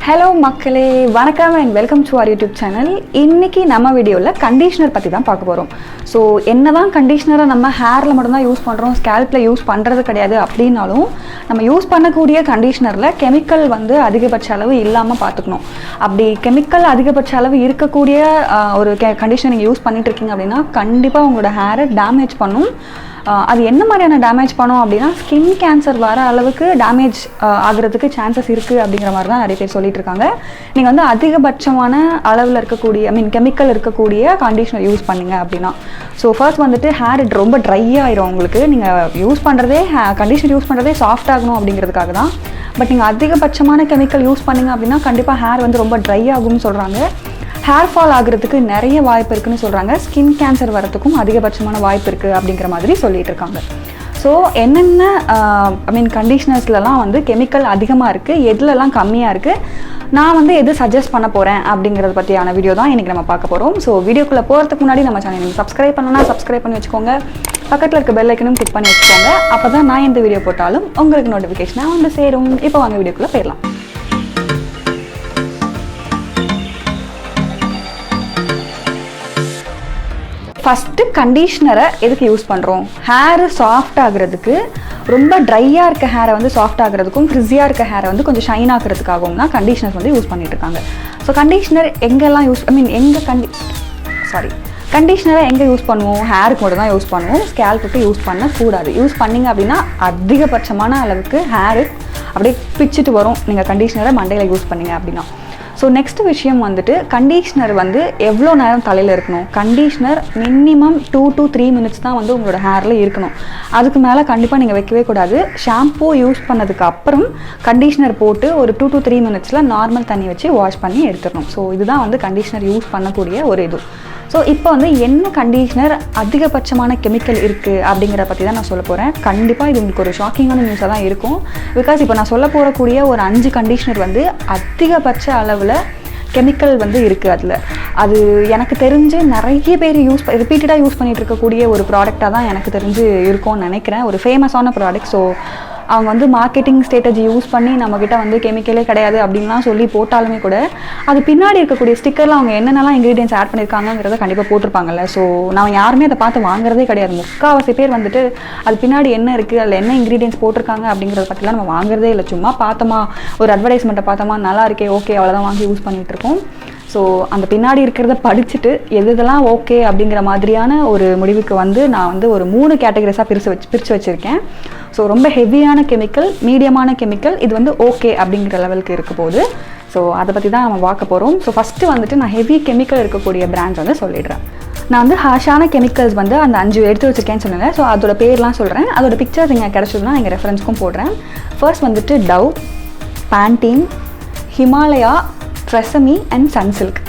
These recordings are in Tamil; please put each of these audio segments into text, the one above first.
Hello மக்களே, வணக்கம் and welcome to our YouTube channel. இன்னைக்கு நம்ம வீடியோல கண்டிஷனர் பத்தி தான் பார்க்க போறோம். சோ என்னதான் கண்டிஷனரை நம்ம ஹேர்ல மட்டும் தான் யூஸ் பண்றோம், ஸ்கேல்ப்ல யூஸ் பண்றது கிடையாது அப்படினாலும் நம்ம யூஸ் பண்ணக்கூடிய கண்டிஷனர்ல கெமிக்கல் வந்து அதிகபட்ச அளவு இல்லாம பாத்துக்கணும். அப்படி கெமிக்கல் அதிகபட்ச அளவு இருக்கக்கூடிய ஒரு கண்டிஷனர் நீங்க யூஸ் பண்ணிட்டு இருக்கீங்க அப்படினா கண்டிப்பா உங்களோட ஹேரை டேமேஜ் பண்ணும். அது என்ன மாதிரியான டேமேஜ் பண்ணும் அப்படின்னா ஸ்கின் கேன்சர் வர அளவுக்கு டேமேஜ் ஆகிறதுக்கு சான்சஸ் இருக்குது அப்படிங்கிற மாதிரி தான் நிறைய பேர் சொல்லிட்டு இருக்காங்க. நீங்கள் வந்து அதிகபட்சமான அளவில் இருக்கக்கூடிய கெமிக்கல் இருக்கக்கூடிய கண்டிஷனர் யூஸ் பண்ணிங்க அப்படின்னா ஸோ ஃபர்ஸ்ட் வந்துட்டு ஹேர் ரொம்ப ட்ரை ஆயிரும். உங்களுக்கு நீங்கள் யூஸ் பண்ணுறதே கண்டிஷனர் யூஸ் பண்ணுறதே சாஃப்ட் ஆகணும் அப்படிங்கிறதுக்காக தான். பட் நீங்கள் அதிகபட்சமான கெமிக்கல் யூஸ் பண்ணிங்க அப்படின்னா கண்டிப்பாக ஹேர் வந்து ரொம்ப ட்ரை ஆகும்னு சொல்கிறாங்க. ஹேர் ஃபால் ஆகிறதுக்கு நிறைய வாய்ப்பு இருக்குன்னு சொல்கிறாங்க. ஸ்கின் கேன்சர் வரத்துக்கும் அதிகபட்சமான வாய்ப்பு இருக்குது அப்படிங்கிற மாதிரி சொல்லிட்டு இருக்காங்க. ஸோ என்னென்ன கண்டிஷனர்ஸ்லாம் வந்து கெமிக்கல் அதிகமாக இருக்குது, எதுலலாம் கம்மியாக இருக்குது, நான் வந்து எது சஜஸ்ட் பண்ண போகிறேன் அப்படிங்கிறத பற்றியான வீடியோ தான் இன்றைக்கி நம்ம பார்க்க போகிறோம். ஸோ வீடியோக்குள்ளே போகிறதுக்கு முன்னாடி நம்ம சேனல் நீங்கள் சப்ஸ்கிரைப் பண்ணணும்னா சப்ஸ்கிரைப் பண்ணி வச்சுக்கோங்க. பக்கத்தில் இருக்க பெல் ஐக்கனும் கிளிக் பண்ணி வச்சுக்கோங்க. அப்போ தான் நான் எந்த வீடியோ போட்டாலும் உங்களுக்கு நோட்டிஃபிகேஷனாக வந்து சேரும். இப்போ வாங்க வீடியோக்குள்ளே போயிடலாம். ஃபஸ்ட்டு கண்டிஷ்னரை எதுக்கு யூஸ் பண்ணுறோம்? ஹேரு சாஃப்ட் ஆகிறதுக்கு, ரொம்ப ட்ரையாக இருக்க ஹேரை வந்து சாஃப்ட் ஆகிறதுக்கும், ஃப்ரிஸியாக இருக்க ஹேரை வந்து கொஞ்சம் ஷைன் ஆகிறதுக்காகவும் தான் கண்டிஷ்னர்ஸ் வந்து யூஸ் பண்ணிட்டு இருக்காங்க. ஸோ கண்டிஷ்னர் எங்கெல்லாம் கண்டிஷ்னரை எங்கே யூஸ் பண்ணுவோம்? ஹேருக்கு மட்டும் தான் யூஸ் பண்ணுவோம், ஸ்கேல்ப்புக்கு யூஸ் பண்ணக்கூடாது. யூஸ் பண்ணிங்க அப்படின்னா அதிகபட்சமான அளவுக்கு ஹேரு அப்படியே பிச்சுட்டு வரும் நீங்கள் கண்டிஷ்னரை மண்டையில் யூஸ் பண்ணிங்க அப்படின்னா. ஸோ நெக்ஸ்ட் விஷயம் வந்துட்டு கண்டிஷ்னர் வந்து எவ்வளோ நேரம் தலையில் இருக்கணும்? கண்டிஷ்னர் மினிமம் 2 to 3 மினிட்ஸ் தான் வந்து உங்களோட ஹேரில் இருக்கணும். அதுக்கு மேலே கண்டிப்பாக நீங்கள் வைக்கவே கூடாது. ஷாம்பூ யூஸ் பண்ணதுக்கு அப்புறம் கண்டிஷ்னர் போட்டு ஒரு 2 to 3 மினிட்ஸில் நார்மல் தண்ணி வச்சு வாஷ் பண்ணி எடுத்துடணும். ஸோ இதுதான் வந்து கண்டிஷ்னர் யூஸ் பண்ணக்கூடிய ஒரு இது. ஸோ இப்போ வந்து என்ன கண்டிஷ்னர் அதிகபட்சமான கெமிக்கல் இருக்குது அப்படிங்கிற பற்றி தான் நான் சொல்ல போகிறேன். கண்டிப்பாக இது உங்களுக்கு ஒரு ஷாக்கிங்கான நியூஸாக தான் இருக்கும். பிகாஸ் இப்போ நான் சொல்ல போகக்கூடிய ஒரு 5 கண்டிஷ்னர் வந்து அதிகபட்ச அளவில் கெமிக்கல் வந்து இருக்குது. அது எனக்கு தெரிஞ்சு நிறைய பேர் ரிப்பீட்டடாக யூஸ் பண்ணிகிட்டு இருக்கக்கூடிய ஒரு ப்ராடக்டாக தான் எனக்கு தெரிஞ்சு இருக்கும்னு நினைக்கிறேன். ஒரு ஃபேமஸான ப்ராடக்ட். ஸோ அவங்க வந்து மார்க்கெட்டிங் ஸ்ட்ராட்டஜி யூஸ் பண்ணி நம்மக்கிட்ட வந்து கெமிக்கலே கிடையாது அப்படின்லாம் சொல்லி போட்டாலுமே கூட அது பின்னாடி இருக்கக்கூடிய ஸ்டிக்கரில் அவங்க என்னென்னலாம் இன்க்ரீடியன்ஸ் ஆட் பண்ணியிருக்காங்கிறத கண்டிப்பாக போட்டிருப்பாங்கல்ல. ஸோ நான் யாருமே அதை பார்த்து வாங்குறதே கிடையாது. முக்கால்வாசி பேர் வந்துட்டு அது பின்னாடி என்ன இருக்குது, அதில் என்ன இன்க்ரீடியன்ஸ் போட்டிருக்காங்க அப்படிங்கிறத பற்றிலாம் நம்ம வாங்குறதே இல்லை. சும்மா பார்த்தோமா, ஒரு அட்வர்டைஸ்மெண்ட்டை பார்த்தோமா, நல்லா இருக்கே, ஓகே, அவ்வளோதான் வாங்கி யூஸ் பண்ணிகிட்டு இருக்கோம். ஸோ அந்த பின்னாடி இருக்கிறத படிச்சுட்டு எதெல்லாம் ஓகே அப்படிங்கிற மாதிரியான ஒரு முடிவுக்கு வந்து நான் வந்து ஒரு 3 கேட்டகரிஸாக பிரித்து வச்சுருக்கேன். ஸோ ரொம்ப ஹெவியான கெமிக்கல், மீடியமான கெமிக்கல், இது வந்து ஓகே அப்படிங்கிற லெவலுக்கு இருக்க போகுது. ஸோ அதை பற்றி தான் நம்ம பார்க்க போகிறோம். ஸோ ஃபஸ்ட்டு வந்துட்டு நான் ஹெவி கெமிக்கல் இருக்கக்கூடிய பிராண்ட்ஸ் வந்து சொல்லிடுறேன். நான் வந்து ஹார்ஷான கெமிக்கல்ஸ் வந்து அந்த 5 எடுத்து வச்சுருக்கேன்னு சொன்னேன். ஸோ அதோட பேர்லாம் சொல்கிறேன். அதோட பிக்சர்ஸ் இங்கே கிடச்சதுன்னா எங்கள் ரெஃபரன்ஸ்க்கும் போடுறேன். ஃபர்ஸ்ட் வந்துட்டு Dove, Pantene, Himalaya, TRESemmé and Sunsilk.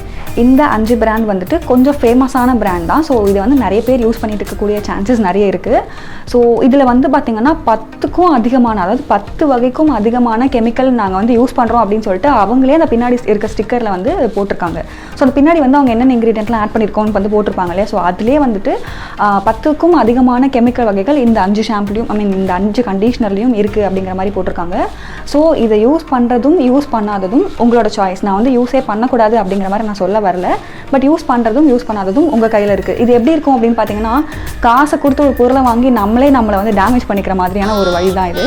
இந்த 5 பிராண்ட் வந்துட்டு கொஞ்சம் ஃபேமஸான பிராண்ட் தான். ஸோ இதை வந்து நிறைய பேர் யூஸ் பண்ணிட்டு இருக்கக்கூடிய சான்சஸ் நிறைய இருக்குது. ஸோ இதில் வந்து பார்த்திங்கன்னா 10க்கும் அதிகமான, அதாவது 10 வகைக்கும் அதிகமான கெமிக்கல் நாங்கள் வந்து யூஸ் பண்ணுறோம் அப்படின்னு சொல்லிட்டு அவங்களே அந்த பின்னாடி இருக்க ஸ்டிக்கரில் வந்து போட்டிருக்காங்க. ஸோ அந்த பின்னாடி வந்து அவங்க என்னென்ன இன்க்ரீடியன்ட்லாம் ஆட் பண்ணியிருக்கோன்னு வந்து போட்டிருப்பாங்க இல்லையா. ஸோ அதிலே வந்துட்டு 10க்கும் அதிகமான கெமிக்கல் வகைகள் இந்த 5 ஷாம்புலையும் இந்த 5 கண்டிஷ்னர்லையும் இருக்குது அப்படிங்கிற மாதிரி போட்டிருக்காங்க. ஸோ இதை யூஸ் பண்ணுறதும் யூஸ் பண்ணாததும் உங்களோட சாய்ஸ். நான் வந்து யூஸே பண்ணக்கூடாது அப்படிங்கிற மாதிரி நான் சொல்ல வரல. பட் யூஸ் பண்ணுறதும் யூஸ் பண்ணாததும் உங்கள் கையில் இருக்குது. இது எப்படி இருக்கும் அப்படின்னு பார்த்தீங்கன்னா, காசை கொடுத்து ஒரு பொருளை வாங்கி நம்மளை வந்து டேமேஜ் பண்ணிக்கிற மாதிரியான ஒரு வழி தான் இது.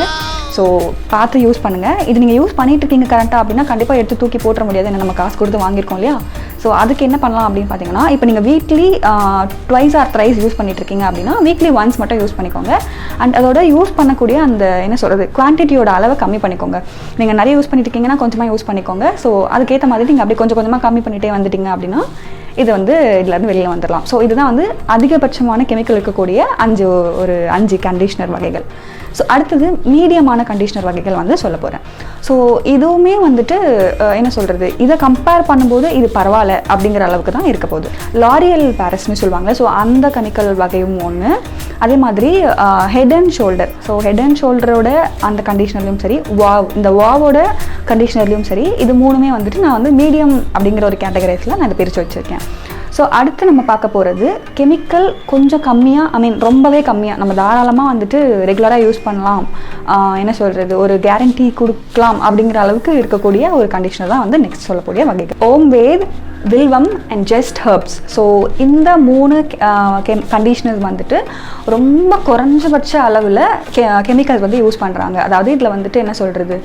ஸோ பார்த்து யூஸ் பண்ணுங்கள். இது நீங்கள் யூஸ் பண்ணிட்டு இருக்கீங்க கரெக்டாக அப்படின்னா கண்டிப்பாக எடுத்து தூக்கி போட்டுற முடியாது. நம்ம காசு கொடுத்து வாங்கியிருக்கோம் இல்லையா. ஸோ அதுக்கு என்ன பண்ணலாம் அப்படின்னு பார்த்தீங்கன்னா, இப்போ நீங்கள் வீக்லி 2 or 3 யூஸ் பண்ணிட்டு இருக்கீங்க அப்படின்னா வீக்லி ஒன்ஸ் மட்டும் யூஸ் பண்ணிக்கோங்க. அண்ட் அதோட யூஸ் பண்ணக்கூடிய அந்த குவான்டிட்டியோட அளவை கம்மி பண்ணிக்கோங்க. நீங்கள் நிறைய யூஸ் பண்ணிட்டு இருக்கீங்கன்னா கொஞ்சமாக யூஸ் பண்ணிக்கோங்க. ஸோ அதுக்கேற்ற மாதிரி நீங்கள் அப்படி கொஞ்சம் கொஞ்சமாக கம்மி பண்ணிகிட்டே வந்துட்டீங்க அப்படின்னா இது வந்து இதுலேருந்து வெளியில் வந்துடலாம். ஸோ இதுதான் வந்து அதிகபட்சமான கெமிக்கல் இருக்கக்கூடிய 5 கண்டிஷ்னர் வகைகள். ஸோ அடுத்தது மீடியமான கண்டிஷ்னர் வகைகள் வந்து சொல்ல போகிறேன். ஸோ இதுவுமே வந்துட்டு இதை கம்பேர் பண்ணும்போது இது பரவாயில்ல அப்படிங்கிற அளவுக்கு தான் இருக்க போகுது. லாரியல் பாரிஸ்னு சொல்லுவாங்க. ஸோ அந்த கெமிக்கல் வகையும் ஒன்று. அதே மாதிரி head and shoulder. So head and ஷோல்டரோட அந்த கண்டிஷ்னர்லையும் சரி, இந்த வாவோட கண்டிஷ்னர்லையும் சரி, இது 3மே வந்துட்டு நான் வந்து மீடியம் அப்படிங்கிற ஒரு கேட்டகரைஸில் நான் இதை பிரித்து வச்சுருக்கேன். ஸோ அடுத்து நம்ம பார்க்க போகிறது கெமிக்கல் கொஞ்சம் கம்மியாக, ஐ மீன் ரொம்பவே கம்மியாக நம்ம தாராளமாக வந்துட்டு ரெகுலராக யூஸ் பண்ணலாம், என்ன சொல்கிறது, ஒரு கேரண்டி கொடுக்கலாம் அப்படிங்கிற அளவுக்கு இருக்கக்கூடிய ஒரு கண்டிஷனர் தான் வந்து நெக்ஸ்ட் சொல்லக்கூடிய வகைகள். ஓம் வேத், வில்வம் அண்ட் ஜஸ்ட் ஹர்ப்ஸ். ஸோ இந்த 3 கண்டிஷனர்ஸ் வந்துட்டு ரொம்ப குறைஞ்சபட்ச அளவில் கெமிக்கல்ஸ் வந்து யூஸ் பண்ணுறாங்க. அதாவது இதில் வந்துட்டு என்ன சொல்கிறது,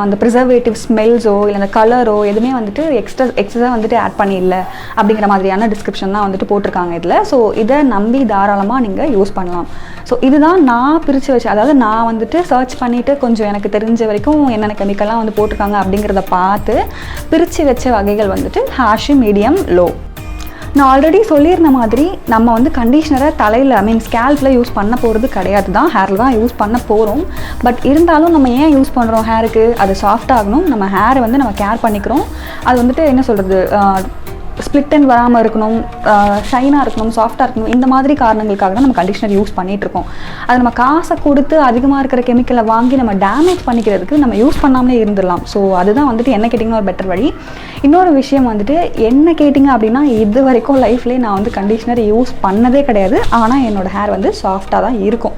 அந்த ப்ரிசர்வேட்டிவ் ஸ்மெல்ஸோ இல்லை அந்த கலரோ எதுவுமே வந்துட்டு எக்ஸ்ட்ரா வந்துட்டு ஆட் பண்ணி இல்லை அப்படிங்கிற மாதிரியான டிஸ்கிரிப்ஷன் தான் வந்துட்டு போட்டிருக்காங்க இதில். ஸோ இதை நம்பி தாராளமாக நீங்கள் யூஸ் பண்ணலாம். ஸோ இதுதான் நான் பிரித்து வச்சு, அதாவது நான் வந்துட்டு சர்ச் பண்ணிவிட்டு கொஞ்சம் எனக்கு தெரிஞ்ச வரைக்கும் என்னென்ன கெமிக்கல்லாம் வந்து போட்டிருக்காங்க அப்படிங்கிறத பார்த்து பிரித்து வச்ச வகைகள் வந்துட்டு ஹாஷு, மீடியம், லோ. நான் ஆல்ரெடி சொல்லியிருந்த மாதிரி நம்ம வந்து கண்டிஷ்னரை தலையில், ஐ மீன் ஸ்கேல்பில் யூஸ் பண்ண போகிறது கிடையாது தான், ஹேரில் தான் யூஸ் பண்ண போகிறோம். பட் இருந்தாலும் நம்ம ஏன் யூஸ் பண்ணுறோம், ஹேருக்கு அது சாஃப்ட் ஆகணும், நம்ம ஹேரை வந்து நம்ம கேர் பண்ணிக்கிறோம், அது வந்துட்டு என்ன சொல்கிறது, ஸ்ப்ளிட் அண்ட் வராமல் இருக்கணும், ஷைனாக இருக்கணும், சாஃப்டாக இருக்கணும், இந்த மாதிரி காரணங்களுக்காக தான் நம்ம கண்டிஷனர் யூஸ் பண்ணிகிட்ருக்கோம். அது நம்ம காசை கொடுத்து அதிகமாக இருக்கிற கெமிக்கலை வாங்கி நம்ம டேமேஜ் பண்ணிக்கிறதுக்கு நம்ம யூஸ் பண்ணாமலே இருந்துடலாம். ஸோ அதுதான் வந்துட்டு என்ன கேட்டிங்கன்னா ஒரு பெட்டர் வழி. இன்னொரு விஷயம் வந்துட்டு என்ன கேட்டிங்க அப்படின்னா, இது வரைக்கும் லைஃப்லேயே நான் வந்து கண்டிஷனர் யூஸ் பண்ணதே கிடையாது. ஆனால் என்னோடய ஹேர் வந்து சாஃப்டாக தான் இருக்கும்.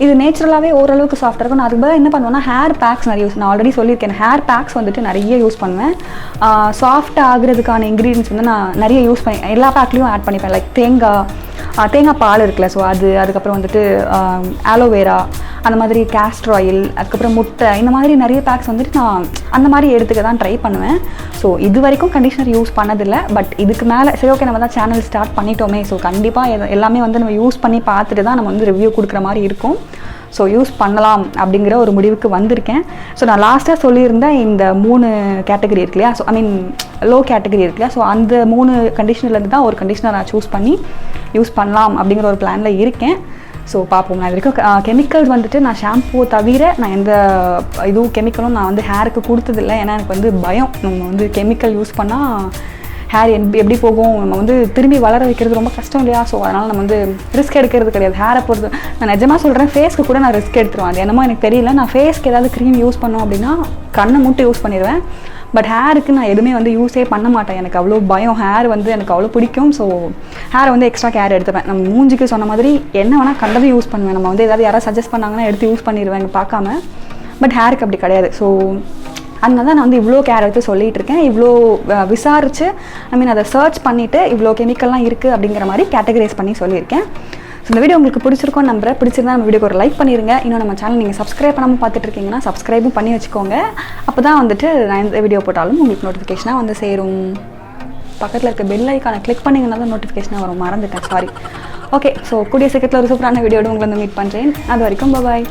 இது நேச்சுரலாகவே ஓரளவுக்கு சாஃப்டாக இருக்கும். நான் அதுக்கு பதிலாக என்ன பண்ணுவேன்னா ஹேர் பேக்ஸ் நிறைய யூஸ், நான் ஆல்ரெடி சொல்லியிருக்கேன், ஹேர் பேக்ஸ் வந்துட்டு நிறைய யூஸ் பண்ணுவேன். சாஃப்ட் ஆகிறதுக்கான இன்க்ரீடியன்ஸ் வந்து நான் நிறைய யூஸ் பண்ணி எல்லா பேக்லேயும் ஆட் பண்ணிப்பேன். லைக் தேங்காய் பால் இருக்குல்ல, ஸோ அதுக்கப்புறம் வந்துட்டு ஆலோவேரா, அந்த மாதிரி கேஸ்டர் ஆயில், அதுக்கப்புறம் முட்டை, இந்த மாதிரி நிறைய பேக்ஸ் வந்துட்டு நான் அந்த மாதிரி எடுத்துக்க தான் ட்ரை பண்ணுவேன். ஸோ இது வரைக்கும் கண்டிஷனர் யூஸ் பண்ணதில்லை. பட் இதுக்கு மேலே சரி ஓகே நம்ம தான் சேனல் ஸ்டார்ட் பண்ணிட்டோமே, ஸோ கண்டிப்பாக எல்லாமே வந்து நம்ம யூஸ் பண்ணி பார்த்துட்டு தான் நம்ம வந்து ரிவ்யூ கொடுக்குற மாதிரி இருக்கும். ஸோ யூஸ் பண்ணலாம் அப்படிங்கிற ஒரு முடிவுக்கு வந்திருக்கேன். ஸோ நான் லாஸ்ட்டாக சொல்லியிருந்தேன் இந்த 3 கேட்டகரி இருக்கு இல்லையா, so I mean low category இருக்கு இல்லையா, ஸோ அந்த 3 கண்டிஷனர்லேருந்து தான் ஒரு கண்டிஷனர் நான் சூஸ் பண்ணி யூஸ் பண்ணலாம் அப்படிங்கிற ஒரு பிளானில் இருக்கேன். ஸோ பார்ப்போம். நான் இது வரைக்கும் கெமிக்கல்ஸ் வந்துட்டு நான் ஷாம்பூ தவிர நான் எந்த இதுவும் கெமிக்கலும் நான் வந்து ஹேருக்கு கொடுத்ததில்லை. ஏன்னா எனக்கு வந்து பயம், நம்ம வந்து கெமிக்கல் யூஸ் பண்ணால் ஹேர் எப்படி போகும், நம்ம வந்து திரும்பி வளர வைக்கிறது ரொம்ப கஷ்டம் இல்லையா. ஸோ அதனால் நம்ம வந்து ரிஸ்க் எடுக்கிறது கிடையாது. ஹேரை பொறுத்து நான் நிஜமாக சொல்கிறேன், ஃபேஸ்க்கு கூட நான் ரிஸ்க் எடுத்துருவேன். அது என்னமோ எனக்கு தெரியல. நான் ஃபேஸ்க்கு ஏதாவது க்ரீம் யூஸ் பண்ணோம் அப்படின்னா கண்ணை மூட்டை யூஸ் பண்ணிடுவேன். பட் ஹேருக்கு நான் எதுவுமே வந்து யூஸே பண்ண மாட்டேன். எனக்கு அவ்வளோ பயம், ஹேர் வந்து எனக்கு அவ்வளோ பிடிக்கும். ஸோ ஹேரை வந்து எக்ஸ்ட்ரா கேர் எடுத்துப்பேன். நம்ம மூஞ்சிக்கு சொன்ன மாதிரி என்ன வேணால் கண்டதும் யூஸ் பண்ணுவேன். நம்ம வந்து ஏதாவது யாராவது சஜஸ்ட் பண்ணாங்கன்னா எடுத்து யூஸ் பண்ணிடுவேன் பார்க்காம. பட் ஹேருக்கு அப்படி கிடையாது. ஸோ அதனால தான் நான் வந்து இவ்வளோ கேர் எடுத்து சொல்லிகிட்டு இருக்கேன். இவ்வளோ விசாரித்து ஐ மீன் அதை சர்ச் பண்ணிவிட்டு இவ்வளோ கெமிக்கல்லாம் இருக்குது அப்படிங்கிற மாதிரி கேட்டகரைஸ் பண்ணி சொல்லியிருக்கேன். ஸோ இந்த வீடியோ உங்களுக்கு பிடிச்சிருக்கோன்னு நம்புறேன். பிடிச்சிருந்தா நம்ம வீடியோக்கு ஒரு லைக் பண்ணிடுங்க. இன்னும் நம்ம சேனல் நீங்கள் சப்ஸ்கிரைப் பண்ணாமல் பார்த்துட்டு இருக்கீங்கன்னா சப்ஸ்கிரைபும் பண்ணி வச்சுக்கோங்க. அப்போ தான் வந்துட்டு நான் எந்த வீடியோ போட்டாலும் உங்களுக்கு நோட்டிஃபிகேஷனாக வந்து சேரும். பக்கத்தில் இருக்க பெல் ஐக்கானை கிளிக் பண்ணிங்கன்னா தான் நோட்டிஃபிகேஷனாக வரும். மறந்துட்டேன், சாரி. ஓகே, ஸோ கூடிய சீக்கிரத்தில் ஒரு சூப்பரான வீடியோடு உங்களை வந்து மீட் பண்ணுறேன். அது வரைக்கும் பாய்.